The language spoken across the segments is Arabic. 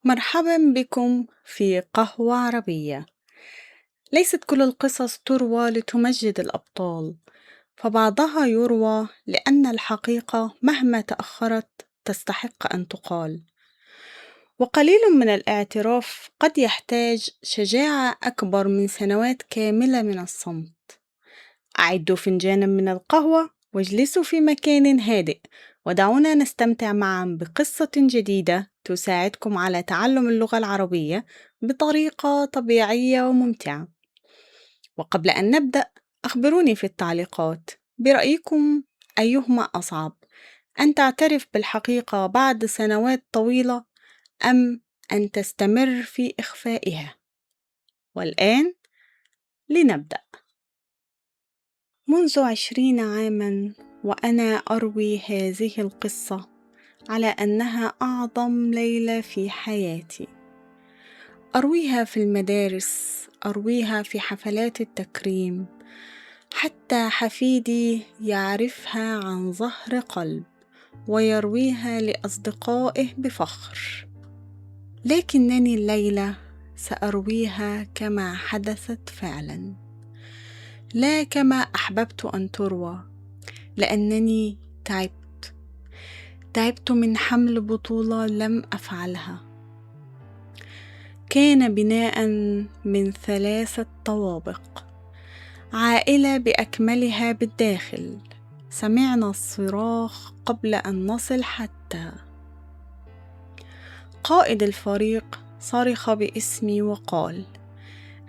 مرحبا بكم في قهوة عربية. ليست كل القصص تروى لتمجد الأبطال، فبعضها يروى لأن الحقيقة مهما تأخرت تستحق أن تقال. وقليل من الاعتراف قد يحتاج شجاعة أكبر من سنوات كاملة من الصمت. أعدوا فنجانا من القهوة واجلسوا في مكان هادئ، ودعونا نستمتع معا بقصة جديدة تساعدكم على تعلم اللغة العربية بطريقة طبيعية وممتعة. وقبل أن نبدأ، أخبروني في التعليقات برأيكم أيهما أصعب، أن تعترف بالحقيقة بعد سنوات طويلة أم أن تستمر في إخفائها؟ والآن لنبدأ. منذ 20 عاماً وأنا أروي هذه القصة على أنها أعظم ليلة في حياتي. أرويها في المدارس، أرويها في حفلات التكريم، حتى حفيدي يعرفها عن ظهر قلب ويرويها لأصدقائه بفخر. لكنني الليلة سأرويها كما حدثت فعلاً، لا كما أحببت أن تروى، لأنني تعبت من حمل بطولة لم أفعلها. كان بناء من 3 طوابق، عائلة بأكملها بالداخل. سمعنا الصراخ قبل أن نصل حتى. قائد الفريق صرخ باسمي وقال: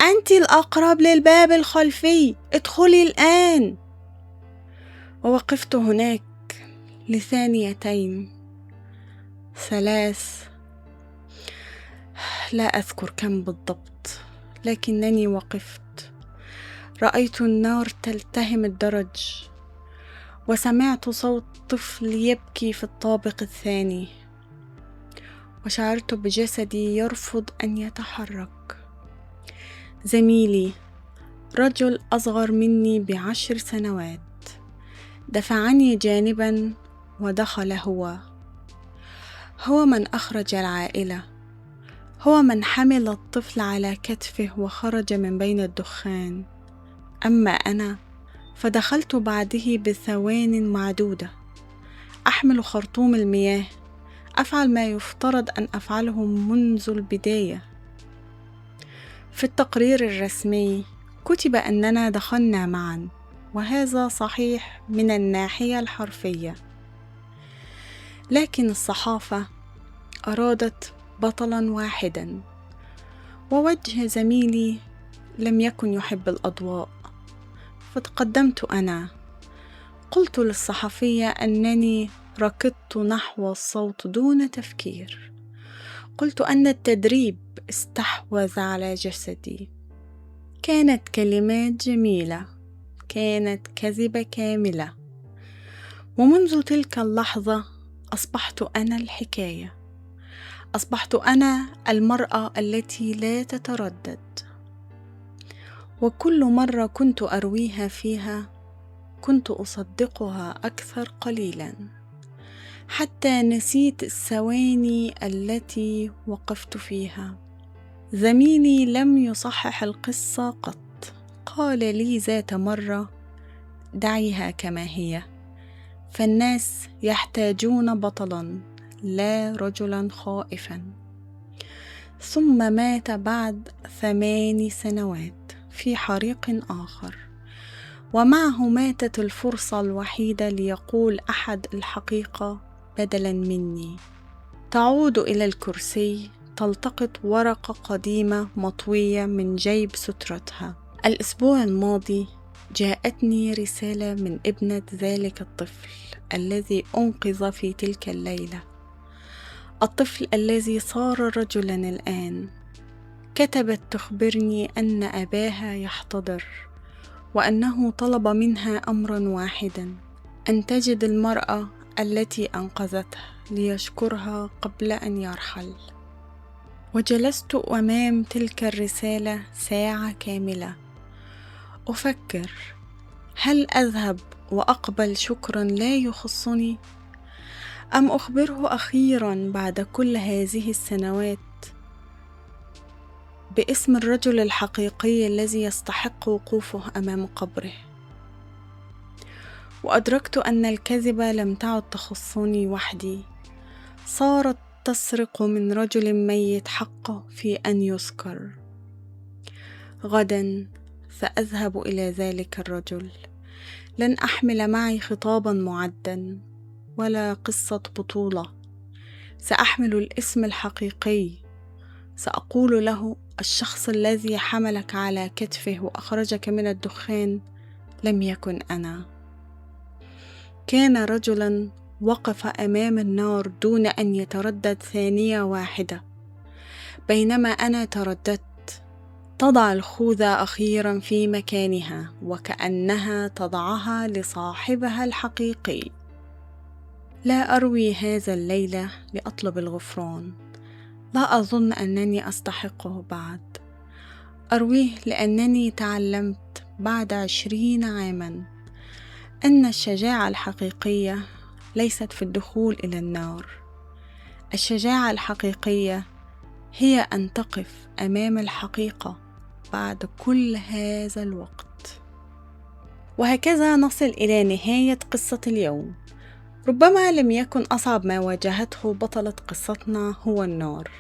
أنت الأقرب للباب الخلفي، ادخلي الآن. ووقفت هناك لثانيتين 3، لا أذكر كم بالضبط، لكنني وقفت. رأيت النار تلتهم الدرج، وسمعت صوت طفل يبكي في الطابق الثاني، وشعرت بجسدي يرفض أن يتحرك. زميلي، رجل أصغر مني ب10 سنوات، دفعني جانبا ودخل. هو من أخرج العائلة، هو من حمل الطفل على كتفه وخرج من بين الدخان. أما أنا فدخلت بعده بثوان معدودة، أحمل خرطوم المياه، أفعل ما يفترض أن أفعله منذ البداية. في التقرير الرسمي كتب أننا دخلنا معا، وهذا صحيح من الناحية الحرفية، لكن الصحافة أرادت بطلاً واحداً، ووجه زميلي لم يكن يحب الأضواء. فتقدمت أنا، قلت للصحفية أنني ركضت نحو الصوت دون تفكير. قلت أن التدريب استحوذ على جسدي. كانت كلمات جميلة، كانت كذبة كاملة. ومنذ تلك اللحظة أصبحت أنا الحكاية، أصبحت أنا المرأة التي لا تتردد. وكل مرة كنت أرويها فيها كنت أصدقها أكثر قليلا، حتى نسيت الثواني التي وقفت فيها. زميلي لم يصحح القصة قط. قال لي ذات مرة: دعيها كما هي، فالناس يحتاجون بطلا لا رجلا خائفا. ثم مات بعد 8 سنوات في حريق آخر، ومعه ماتت الفرصة الوحيدة ليقول أحد الحقيقة بدلا مني. تعود إلى الكرسي، تلتقط ورقة قديمة مطوية من جيب سترتها. الأسبوع الماضي جاءتني رسالة من ابنة ذلك الطفل الذي أنقذ في تلك الليلة، الطفل الذي صار رجلا الآن. كتبت تخبرني أن أباها يحتضر، وأنه طلب منها أمرا واحدا: أن تجد المرأة التي أنقذته ليشكرها قبل أن يرحل. وجلست أمام تلك الرسالة ساعة كاملة أفكر: هل أذهب وأقبل شكرا لا يخصني، أم أخبره أخيرا بعد كل هذه السنوات باسم الرجل الحقيقي الذي يستحق وقوفه أمام قبره، وأدركت أن الكذبة لم تعد تخصني وحدي، صارت تسرق من رجل ميت حقه في أن يذكر. غدا سأذهب إلى ذلك الرجل، لن أحمل معي خطابا معدا ولا قصة بطولة، سأحمل الاسم الحقيقي. سأقول له: الشخص الذي حملك على كتفه وأخرجك من الدخان لم يكن أنا، كان رجلا وقف أمام النار دون أن يتردد ثانية واحدة، بينما أنا ترددت. تضع الخوذة أخيرا في مكانها وكأنها تضعها لصاحبها الحقيقي. لا أروي هذا الليلة لأطلب الغفران، لا أظن أنني أستحقه بعد. أرويه لأنني تعلمت بعد 20 عاما أن الشجاعة الحقيقية ليست في الدخول إلى النار. الشجاعة الحقيقية هي أن تقف أمام الحقيقة بعد كل هذا الوقت. وهكذا نصل إلى نهاية قصة اليوم. ربما لم يكن أصعب ما واجهته بطلة قصتنا هو النار،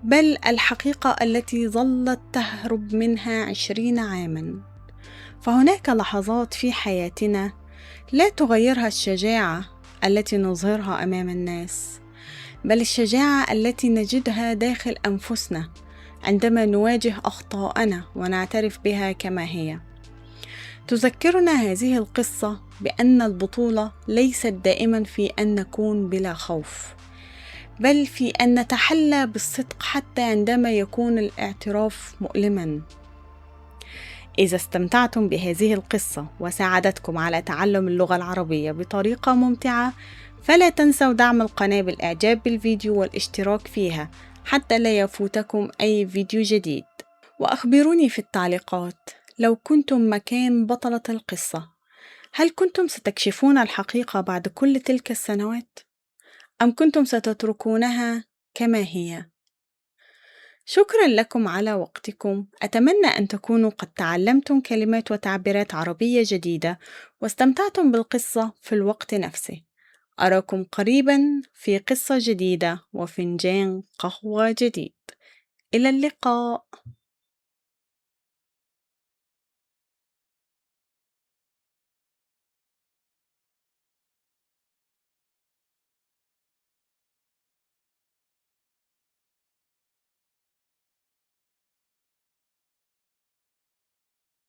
بل الحقيقة التي ظلت تهرب منها 20 عاما. فهناك لحظات في حياتنا لا تغيرها الشجاعة التي نظهرها أمام الناس، بل الشجاعة التي نجدها داخل أنفسنا عندما نواجه أخطاءنا ونعترف بها كما هي. تذكرنا هذه القصة بأن البطولة ليست دائما في أن نكون بلا خوف، بل في أن نتحلى بالصدق حتى عندما يكون الاعتراف مؤلما. إذا استمتعتم بهذه القصة وساعدتكم على تعلم اللغة العربية بطريقة ممتعة، فلا تنسوا دعم القناة بالإعجاب بالفيديو والاشتراك فيها حتى لا يفوتكم أي فيديو جديد. وأخبروني في التعليقات، لو كنتم مكان بطلة القصة، هل كنتم ستكشفون الحقيقة بعد كل تلك السنوات؟ أم كنتم ستتركونها كما هي؟ شكرا لكم على وقتكم. أتمنى أن تكونوا قد تعلمتم كلمات وتعبيرات عربية جديدة واستمتعتم بالقصة في الوقت نفسه. أراكم قريبا في قصة جديدة وفنجان قهوة جديد. إلى اللقاء.